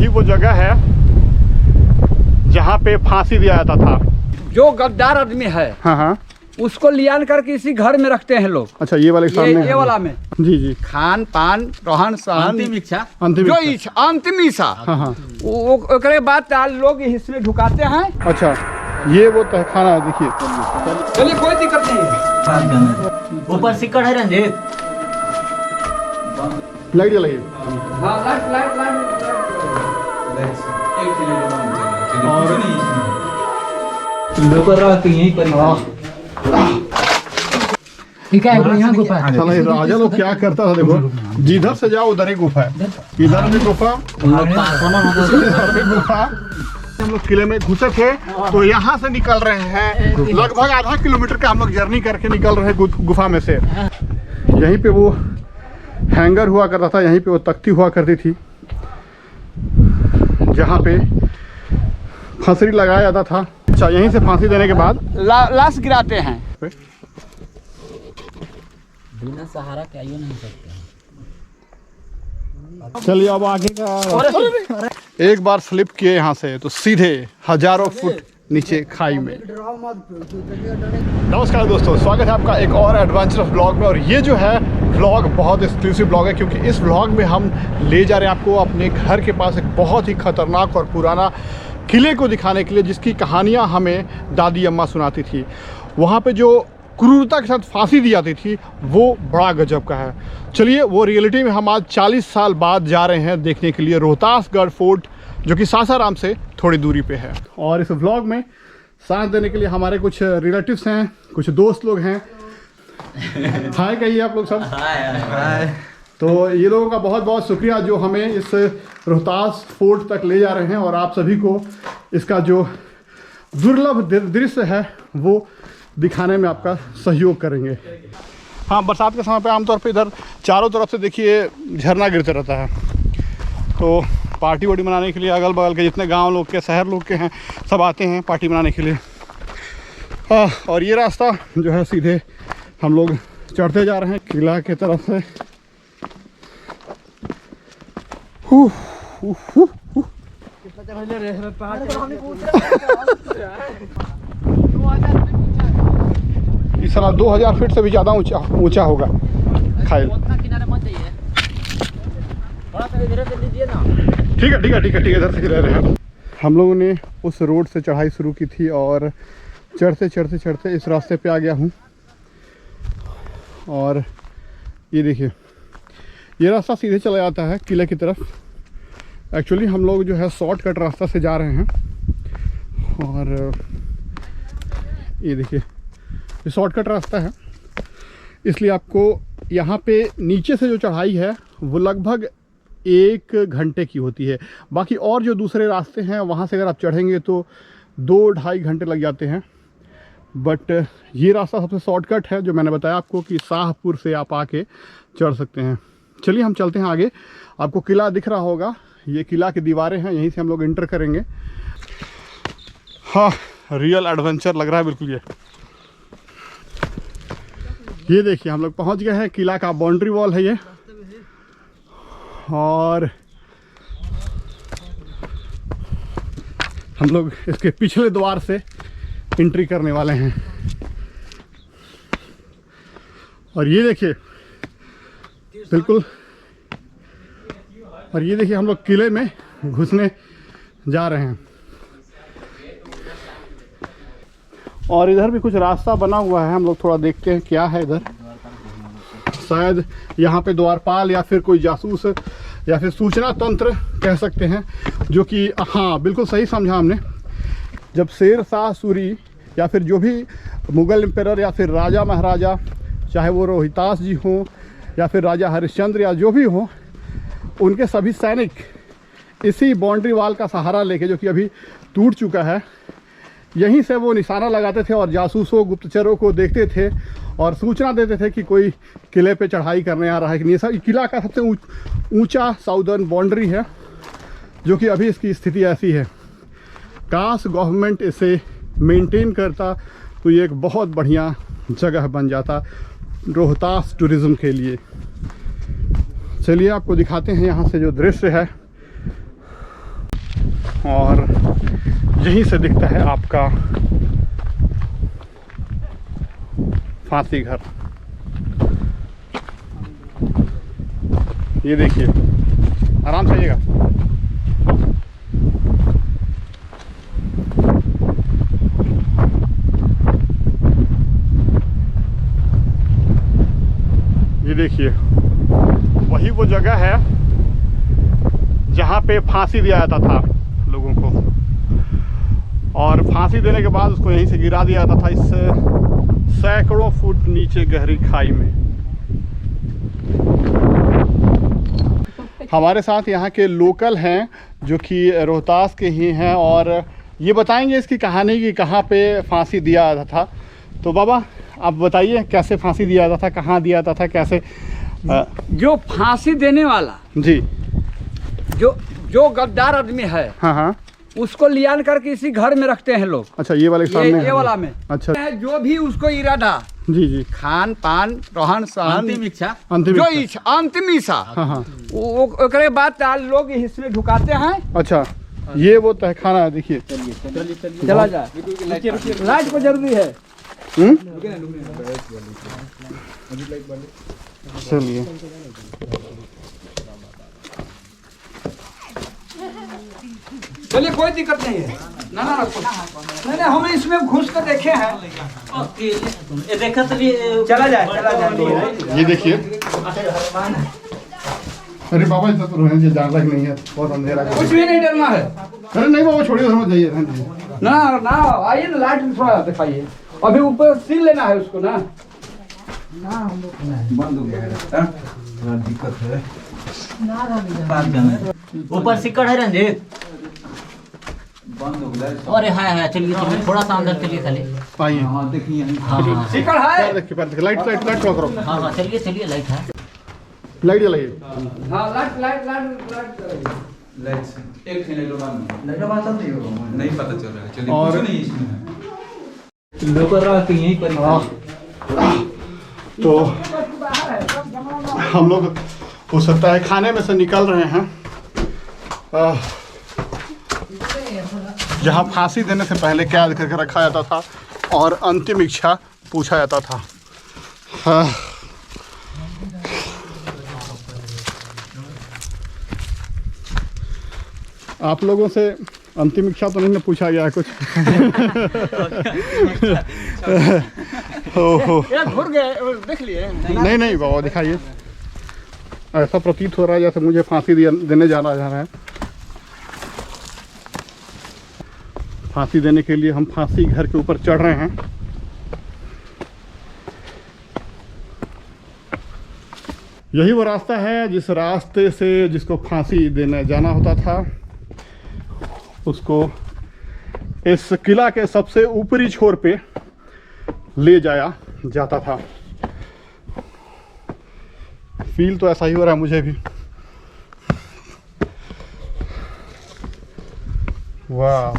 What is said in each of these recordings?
यही वो जगह है जहाँ पे फांसी दिया जाता था। जो गद्दार आदमी है हाँ हाँ, उसको लियान करके इसी घर में रखते हैं लोग। अच्छा, ये वाले सामने ये वाला में जी जी, खान पान रहन सहन अंतिम इच्छा, अंतिम जो इच्छा। अंतिम इच्छा। हाँ हाँ, ओकरे बाद लोग इसमें ढुकाते हैं। अच्छा, ये वो तहखाना है, देखिए। चलिए, कोई दिक्कत नहीं। ऊपर सिक्कड़ है रंजीत। लाइट जलाइए। हाँ, लाइट यहीं पर ठीक है, यहाँ गुफा है। साला ये राजा लोग क्या करता था, देखो जिधर से जाओ उधर ही गुफा है, इधर भी गुफा, इधर भी गुफा। हम लोग किले में घुसे थे तो यहाँ से निकल रहे हैं, लगभग आधा किलोमीटर का हम लोग जर्नी करके निकल रहे हैं गुफा में से। यहीं पे वो हैंगर हुआ करता था, यहीं पे वो तख्ती हुआ करती थी जहाँ पे फांसी लगाया जाता था। अच्छा, यहीं से फांसी देने के बाद लाश गिराते हैं। बिना सहारा के आइयो नहीं सकते। चलिए अब आगे का। एक बार स्लिप किए यहाँ से तो सीधे हजारों फुट नीचे खाई में। नमस्कार दोस्तों, स्वागत है आपका एक और एडवेंचरस ब्लॉग में। और ये जो है ब्लॉग बहुत एक्सक्लूसिव ब्लॉग है, क्योंकि इस ब्लॉग में हम ले जा रहे हैं आपको अपने घर के पास एक बहुत ही खतरनाक और पुराना किले को दिखाने के लिए, जिसकी कहानियाँ हमें दादी अम्मा सुनाती थी। वहाँ पे जो क्रूरता के साथ फांसी दी जाती थी वो बड़ा गजब का है। चलिए, वो रियलिटी में हम आज 40 साल बाद जा रहे हैं देखने के लिए रोहतासगढ़ फोर्ट, जो कि सासाराम से थोड़ी दूरी पे है। और इस व्लॉग में साथ देने के लिए हमारे कुछ रिलेटिव्स हैं, कुछ दोस्त लोग हैं। हाय कहिए आप लोग सब। हाय। तो ये लोगों का बहुत बहुत शुक्रिया जो हमें इस रोहतास फोर्ट तक ले जा रहे हैं, और आप सभी को इसका जो दुर्लभ दृश्य है वो दिखाने में आपका सहयोग करेंगे। हाँ, बरसात के समय पे आमतौर पे इधर चारों तरफ से देखिए झरना गिरते रहता है, तो पार्टी वार्टी मनाने के लिए अगल बगल के जितने गांव लोग के, शहर लोग के हैं, सब आते हैं पार्टी मनाने के लिए। और ये रास्ता जो है सीधे हम लोग चढ़ते जा रहे हैं किला की तरफ से। इस साल 2000 फीट से भी ज़्यादा ऊंचा होगा खाइल। ठीक है इधर से रह रहे हैं। हम लोगों ने उस रोड से चढ़ाई शुरू की थी और चढ़ते इस रास्ते पे आ गया हूँ। और ये देखिए, ये रास्ता सीधे चला जाता है किले की तरफ। एक्चुअली हम लोग जो है शॉर्टकट रास्ता से जा रहे हैं, और ये देखिए ये शॉर्टकट रास्ता है, इसलिए आपको यहाँ पे नीचे से जो चढ़ाई है वो लगभग 1 घंटे की होती है। बाकी और जो दूसरे रास्ते हैं वहाँ से अगर आप चढ़ेंगे तो 2-2.5 घंटे लग जाते हैं। बट ये रास्ता सबसे शॉर्टकट है, जो मैंने बताया आपको कि शाहपुर से आप आके चढ़ सकते हैं। चलिए हम चलते हैं आगे। आपको किला दिख रहा होगा, ये किला की दीवारें हैं, यहीं से हम लोग एंटर करेंगे। हाँ, रियल एडवेंचर लग रहा है बिल्कुल। ये देखिए हम लोग पहुंच गए हैं, किला का बाउंड्री वॉल है ये। और हम लोग इसके पिछले द्वार से एंट्री करने वाले हैं। और ये देखिए बिल्कुल, और ये देखिए हम लोग किले में घुसने जा रहे हैं। और इधर भी कुछ रास्ता बना हुआ है, हम लोग थोड़ा देखते हैं क्या है इधर। शायद यहाँ पे द्वारपाल या फिर कोई जासूस या फिर सूचना तंत्र कह सकते हैं, जो कि हाँ बिल्कुल सही समझा हमने। जब शेर शाह सूरी या फिर जो भी मुग़ल एम्परर या फिर राजा महाराजा, चाहे वो रोहितास जी हों या फिर राजा हरिश्चंद्र या जो भी हों, उनके सभी सैनिक इसी बाउंड्री वॉल का सहारा लेके, जो कि अभी टूट चुका है, यहीं से वो निशाना लगाते थे और जासूसों, गुप्तचरों को देखते थे और सूचना देते थे कि कोई किले पे चढ़ाई करने आ रहा है कि नहीं। सब किला का सबसे ऊंचा साउदर्न बाउंड्री है, जो कि अभी इसकी स्थिति ऐसी है। काश गवर्नमेंट इसे मेंटेन करता तो ये एक बहुत बढ़िया जगह बन जाता रोहतास टूरिज़्म के लिए। चलिए आपको दिखाते हैं यहाँ से जो दृश्य है और यहीं से दिखता है आपका फांसी घर। ये देखिए, आराम से आइएगा। ये देखिए, वही वो जगह है जहाँ पे फांसी दिया जाता था लोगों को, और फांसी देने के बाद उसको यहीं से गिरा दिया जाता था इस सैकड़ों फुट नीचे गहरी खाई में। हमारे साथ यहाँ के लोकल हैं जो कि रोहतास के ही हैं, और ये बताएंगे इसकी कहानी कि कहाँ पे फांसी दिया जाता था। तो बाबा आप बताइए, कैसे फांसी दिया जाता था, कहाँ दिया जाता था, कैसे? जो फांसी देने वाला जी, जो गद्दार आदमी है, हाँ हाँ, उसको लियान करके इसी घर में रखते हैं लोग। अच्छा, ये वाले सामने ये वाला में। अच्छा, जो भी उसको इरादा, जी जी, खान पान रहन सहन, अंतिम इच्छा, जो इच्छा, अंतिम इच्छा, हाँ हाँ, ओकरे बाद लोग इसमें ढुकाते हैं। अच्छा, ये वो तहखाना है, देखिए। चला जाए, लाइट को जरूरी है। चलिए, चलिए, कोई दिक्कत नहीं है। ना नहीं, हम इसमें घुस कर देखे हैं। चला जाए। ये देखिए। अरे बाबा, इतना तो रहने दीजिए, ज्यादा ही नहीं है, बहुत अंधेरा है। कुछ भी नहीं डरना है। अरे नहीं बाबा, छोड़िए, उधर मत जाइए, रहने दीजिए। ना आइए ना, लाइट में थोड़ा दिखाइए। अभी ऊपर सील लेना है उसको ना। बंद हो गया है, थोड़ा दिक्कत है। ऊपर सिक्कड़ है रंजीत। बंद हो गया। अरे हाँ, चलिए थोड़ा सा अंदर चलिए खाली। आइए। हाँ, देखिए हाँ सिक्कड़ है। देखिए, लाइट करो। हाँ, चलिए लाइट है। लाइट जलाइए। हाँ, लाइट एक ले लो, नहीं पता चल रहा है। चलिए, और कुछ नहीं इसमें यहीं पर। तो हम लोग हो सकता है खाने में से निकल रहे हैं। जहाँ फांसी देने से पहले कैद करके रखा जाता था और अंतिम इच्छा पूछा जाता था। आप लोगों से अंतिम इच्छा तो नहीं ना पूछा गया कुछ? हो घुर गए, देख लिए? नहीं बाबा, दिखाइए। ऐसा प्रतीत हो रहा है जैसे मुझे फांसी देने जाना है। फांसी देने के लिए हम फांसी घर के ऊपर चढ़ रहे हैं। यही वो रास्ता है जिस रास्ते से जिसको फांसी देने जाना होता था, उसको इस किला के सबसे ऊपरी छोर पे ले जाया जाता था। फील तो ऐसा ही हो रहा है मुझे भी। वाह।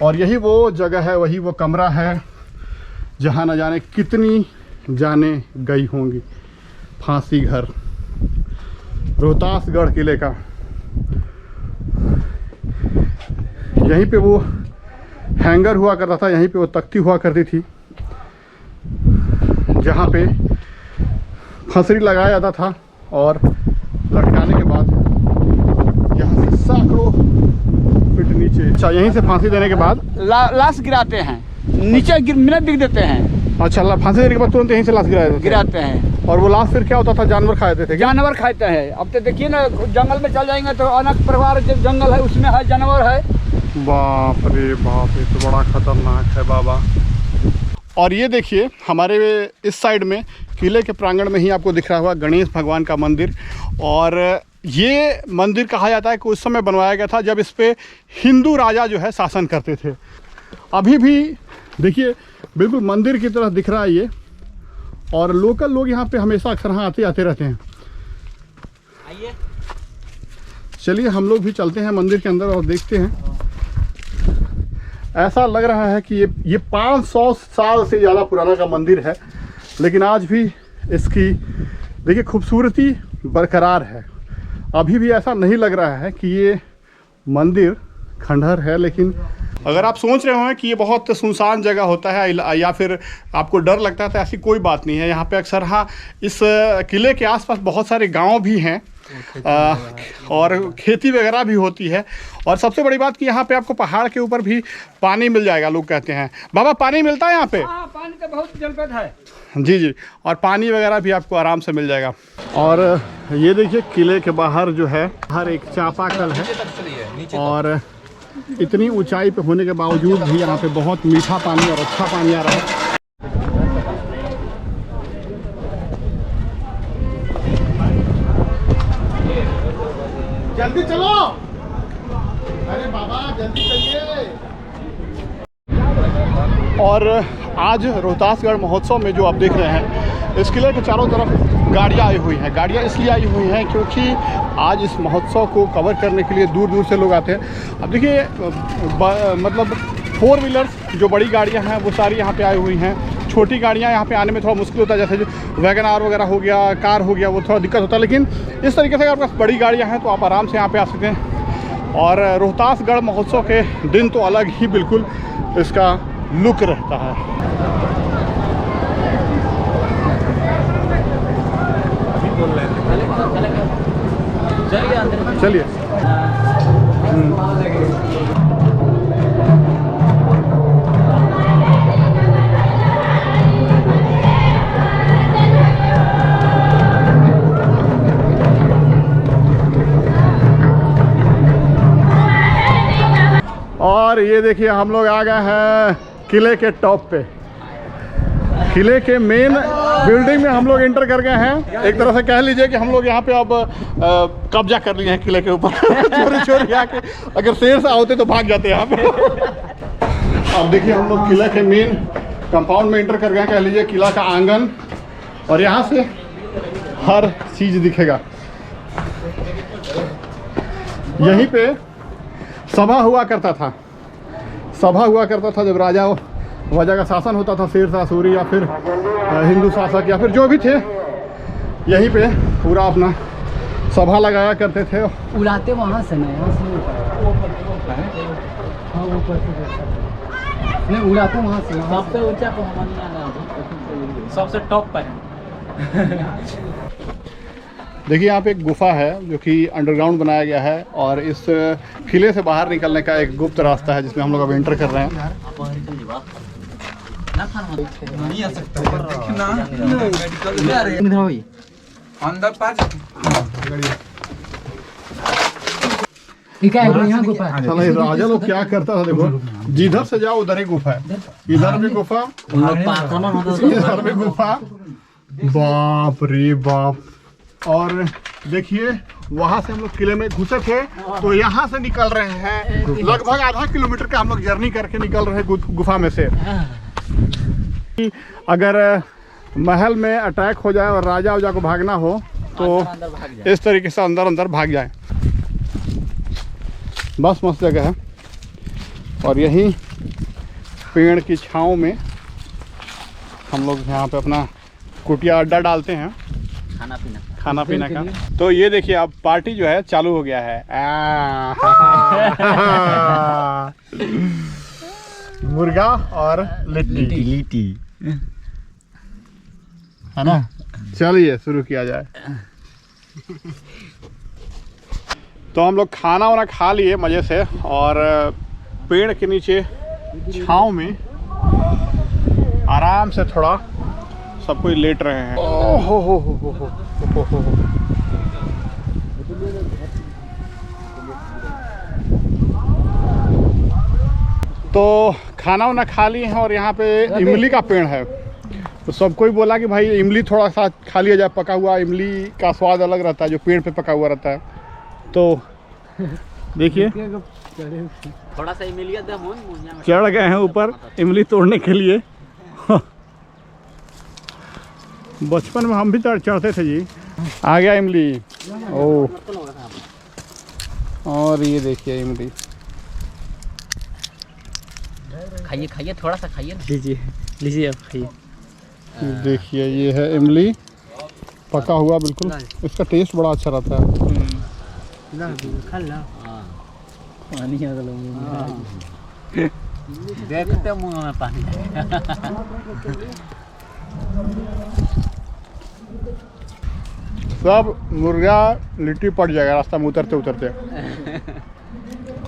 और यही वो जगह है, वही वो कमरा है जहाँ न जाने कितनी जाने गई होंगी। फांसी घर, रोहतासगढ़ किले का। यहीं पे वो हैंगर हुआ करता था, यहीं पे वो तख्ती हुआ करती थी जहाँ पे फंसरी लगाया जाता था, और लटकाने के बाद यहाँ से सैकड़ों फीट नीचे। अच्छा, यहीं से फांसी देने के बाद लाश गिराते हैं, नीचे मिनट बिक देते हैं। अच्छा, फांसी देने के बाद तुरंत यहीं से लाश गिराते हैं। और वो लाश फिर क्या होता था? जानवर खाते थे? जानवर खाते हैं। अब तो देखिए ना, जंगल में चल जाएंगे तो अनेक प्रकार जो जंगल है उसमें है जानवर है। बाप रे बाप, ये तो बड़ा खतरनाक है बाबा। और ये देखिए, हमारे इस साइड में किले के प्रांगण में ही आपको दिख रहा होगा गणेश भगवान का मंदिर। और ये मंदिर कहा जाता है कि उस समय बनवाया गया था जब इस पे हिंदू राजा जो है शासन करते थे। अभी भी देखिए, बिल्कुल मंदिर की तरह दिख रहा है ये। और लोकल लोग यहाँ पे हमेशा अक्सर आते रहते हैं। आइए, चलिए हम लोग भी चलते हैं मंदिर के अंदर और देखते हैं। ऐसा लग रहा है कि ये 500 साल से ज़्यादा पुराना का मंदिर है, लेकिन आज भी इसकी देखिए खूबसूरती बरकरार है। अभी भी ऐसा नहीं लग रहा है कि ये मंदिर खंडहर है, लेकिन अगर आप सोच रहे हो कि ये बहुत सुनसान जगह होता है या फिर आपको डर लगता है तो ऐसी कोई बात नहीं है। यहाँ पे अक्सर हाँ इस किले के आसपास बहुत सारे गांव भी हैं और खेती वगैरह भी होती है। और सबसे बड़ी बात कि यहाँ पे आपको पहाड़ के ऊपर भी पानी मिल जाएगा, लोग कहते हैं। बाबा पानी मिलता है यहाँ पे? हाँ, पानी का बहुत जलपत है जी जी, और पानी वगैरह भी आपको आराम से मिल जाएगा। और ये देखिए किले के बाहर जो है हर एक चापाकल है और इतनी ऊंचाई पे होने के बावजूद भी यहाँ पे बहुत मीठा पानी और अच्छा पानी आ रहा है। जल्दी चलो, अरे बाबा जल्दी चलिए। और आज रोहतासगढ़ महोत्सव में जो आप देख रहे हैं, इस किले के चारों तरफ गाड़ियाँ आई हुई हैं। गाड़ियाँ इसलिए आई हुई हैं क्योंकि आज इस महोत्सव को कवर करने के लिए दूर दूर से लोग आते हैं। अब देखिए मतलब 4 व्हीलर्स जो बड़ी गाड़ियाँ हैं वो सारी यहाँ पे आई हुई हैं। छोटी गाड़ियाँ यहाँ पे आने में थोड़ा मुश्किल होता है, जैसे जो वैगन आर वगैरह हो गया, कार हो गया, वो थोड़ा दिक्कत होता है। लेकिन इस तरीके से अगर आपके पास बड़ी गाड़ियाँ हैं तो आप आराम से यहाँ पे आ सकते हैं। और रोहतासगढ़ महोत्सव के दिन तो अलग ही बिल्कुल इसका लुक रहता है। चलिए और ये देखिए हम लोग आ गए हैं किले के टॉप पे। किले के मेन बिल्डिंग में हम लोग एंटर कर गए हैं। एक तरह से कह लीजिए कि हम लोग यहाँ पे अब कब्जा कर लिए हैं किले के ऊपर। चोरी चोरी आके अगर शेर से होते तो भाग जाते यहाँ पे। अब देखिए हम लोग किला के मेन कंपाउंड में एंटर कर गए, कह लीजिए किला का आंगन। और यहाँ से हर चीज़ दिखेगा। यहीं पे सभा हुआ करता था। सभा हुआ करता था जब राजा वजह का शासन होता था, शेरशाह सूरी या फिर हिंदू शासक या फिर जो भी थे, यहीं पे पूरा अपना सभा लगाया करते थे। उड़ाते वहाँ से ना, यहाँ से हाँ ऊपर से नहीं उड़ाते वहाँ से। सबसे ऊंचा सबसे टॉप पर। देखिए यहाँ पे एक गुफा है जो कि अंडरग्राउंड बनाया गया है और इस किले से बाहर निकलने का एक गुप्त रास्ता है जिसमें हम लोग अब एंटर कर रहे हैं। नहीं आ सकता अंदर यहाँ गुफा चलो ये राजा लोग क्या करता था, देखो जिधर से जाओ उधर ही गुफा है, इधर भी गुफा, इधर भी गुफा। बाप रे बाप। और देखिए वहां से हम लोग किले में घुसे थे तो यहाँ से निकल रहे हैं लगभग आधा किलोमीटर का हम लोग जर्नी करके निकल रहे हैं गुफा में से। अगर महल में अटैक हो जाए और राजा उजा को भागना हो तो इस तरीके से अंदर अंदर भाग जाए। बस मस्त जगह है। और यहीं पेड़ की छांव में हम लोग यहाँ पे अपना कुटिया अड्डा डालते हैं खाना पीना का। तो ये देखिए अब पार्टी जो है चालू हो गया है। मुर्गा और लिट्टी है ना। चलिए शुरू किया जाए। तो हम लोग खाना वाना खा लिए मज़े से और पेड़ के नीचे छांव में आराम से थोड़ा सब कोई लेट रहे हैं। ओहो हो। तो खाना वाना खा लिए हैं और यहाँ पे इमली का पेड़ है तो सबको ही बोला कि भाई इमली थोड़ा सा खा लिया जाए। पका हुआ इमली का स्वाद अलग रहता है जो पेड़ पे पका हुआ रहता है। तो देखिए थोड़ा सा इमली चढ़ गए हैं ऊपर इमली तोड़ने के लिए। बचपन में हम भी चढ़ते थे जी। आ गया इमली। ओह और ये देखिए इमली। खाइए थोड़ा सा खाइए। लीजिए आप खाइए। देखिए ये है इमली पका हुआ बिल्कुल। इसका टेस्ट बड़ा अच्छा रहता है। पानी आ गया देखते मुंह में पानी। सब मुर्गा लिट्टी पड़ जाएगा रास्ता में उतरते उतरते।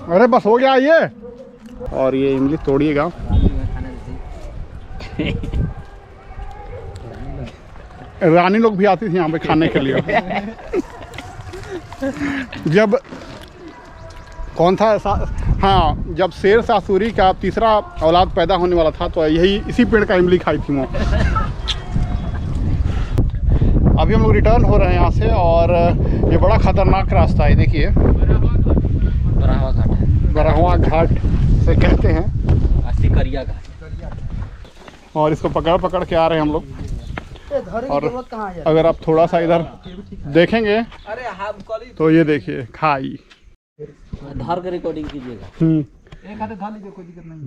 अरे बस हो गया ये। और ये इमली तोड़िएगा। रानी लोग भी आती थी यहाँ पे खाने के लिए। जब कौन था हाँ, जब शेर शाह सूरी का तीसरा औलाद पैदा होने वाला था तो यही इसी पेड़ का इमली खाई थी वो। अभी हम लोग रिटर्न हो रहे हैं यहाँ से और ये बड़ा खतरनाक रास्ता है। देखिए बरावा घाट है, बरहवा घाट से कहते हैं, सिकरिया घाट। और इसको पकड़ पकड़ के आ रहे हैं हम लोग। और अगर आप थोड़ा सा इधर देखेंगे तो ये देखिए खाई। धार का रिकॉर्डिंग कीजिएगा।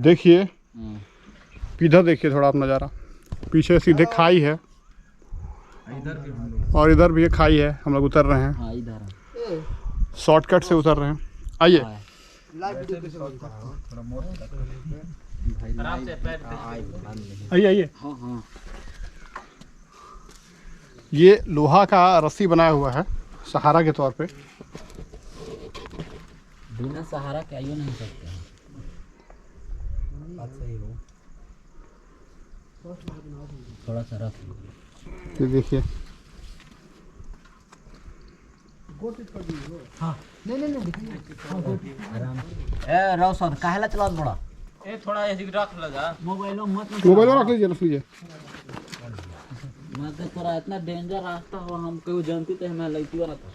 देखिए इधर देखिए थोड़ा आप नज़ारा, पीछे सीधे खाई है और इधर भी खाई है। हम लोग उतर रहे हैं। हाँ इधर शॉर्टकट से उतर रहे हैं। आइए आइए आइए। हाँ हाँ ये लोहा का रस्सी बनाया हुआ है सहारा के तौर पे। बिना सहारा के आइयो नहीं सकते। बात सही हो, थोड़ा सा रख। ये देखिए आराम ए रौशन काहेला चलात बड़ा ए थोड़ा ऐसे रख लगा मोबाइल रख लीजिए। मैं तो पूरा इतना डेंजर रास्ता हो, हम कोई जानती तो मैं लईती वाला था।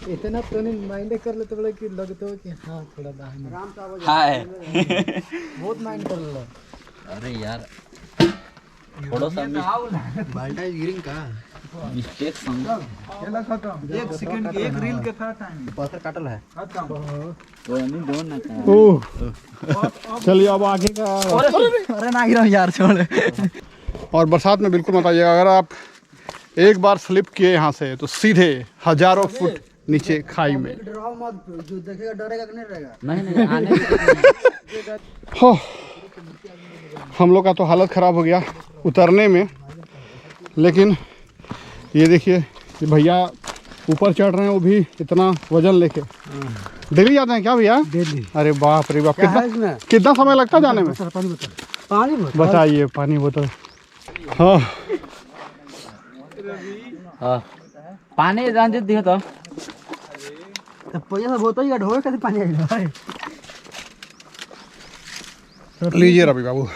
इतना तो नहीं माइंड कर लेते बड़े कि लगते हो कि हाँ थोड़ा दाहिने हाय बहुत माइंड कर लो। अरे यार थोड़ा सा बाल्टा गिरिंग का मिस्टेक समझा। एक सेकंड की एक रील के था टाइम पत्थर काटल है। तो नहीं दो ना का। ओह चलिए अब आगे का। अरे ना गिरा यार छोड़। और बरसात में बिल्कुल मत आइएगा। अगर आप एक बार स्लिप किए यहाँ से तो सीधे हजारों फुट नीचे खाई में। डराओ मत, जो देखेगा डरेगा कि नहीं डरेगा। नहीं आने हो हम लोग का तो हालत ख़राब हो गया उतरने में। लेकिन ये देखिए ये भैया ऊपर चढ़ रहे हैं, वो भी इतना वजन लेके। डेली जाते हैं क्या भैया? डेली। अरे बाप रे बाप, कितना समय लगता है जाने में? पानी बताइए। पानी बोतल। हाँ हाँ पानी जान दे दियो तो पैसा बोतल ही ढोए कैसे पानी आई। लीजिए रवि बाबू।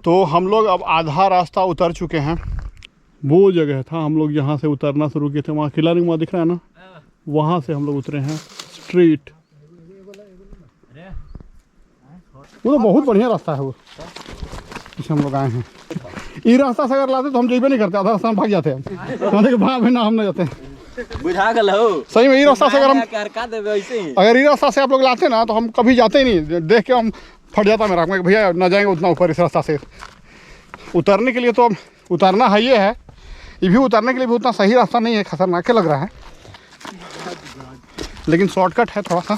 तो हम लोग अब आधा रास्ता उतर चुके हैं। वो जगह था हम लोग जहाँ से उतरना शुरू किए थे, वहाँ किला नहीं वहाँ दिख रहा है ना, वहाँ से हम लोग उतरे हैं स्ट्रीट। वो तो बहुत बढ़िया रास्ता है वो, जिसे हम लोग आए हैं। ये रास्ता से अगर लाते तो हम जेबे नहीं करते, आधा रास्ता हम भाग जाते हैं। भाग ना हम नहीं जाते। बुझा गल हो सही में ये रास्ता से अगर हम का देबे ऐसे ही। अगर ये रास्ता से आप लोग लाते ना तो हम कभी जाते ही नहीं। देख के हम फट जाता मेरा, मैं भैया ना जाएंगे उतना ऊपर इस रास्ता से। उतरने के लिए तो अब उतरना है, ये भी उतरने के लिए भी उतना सही रास्ता नहीं है, खतरनाक लग रहा है, लेकिन शॉर्टकट है थोड़ा सा।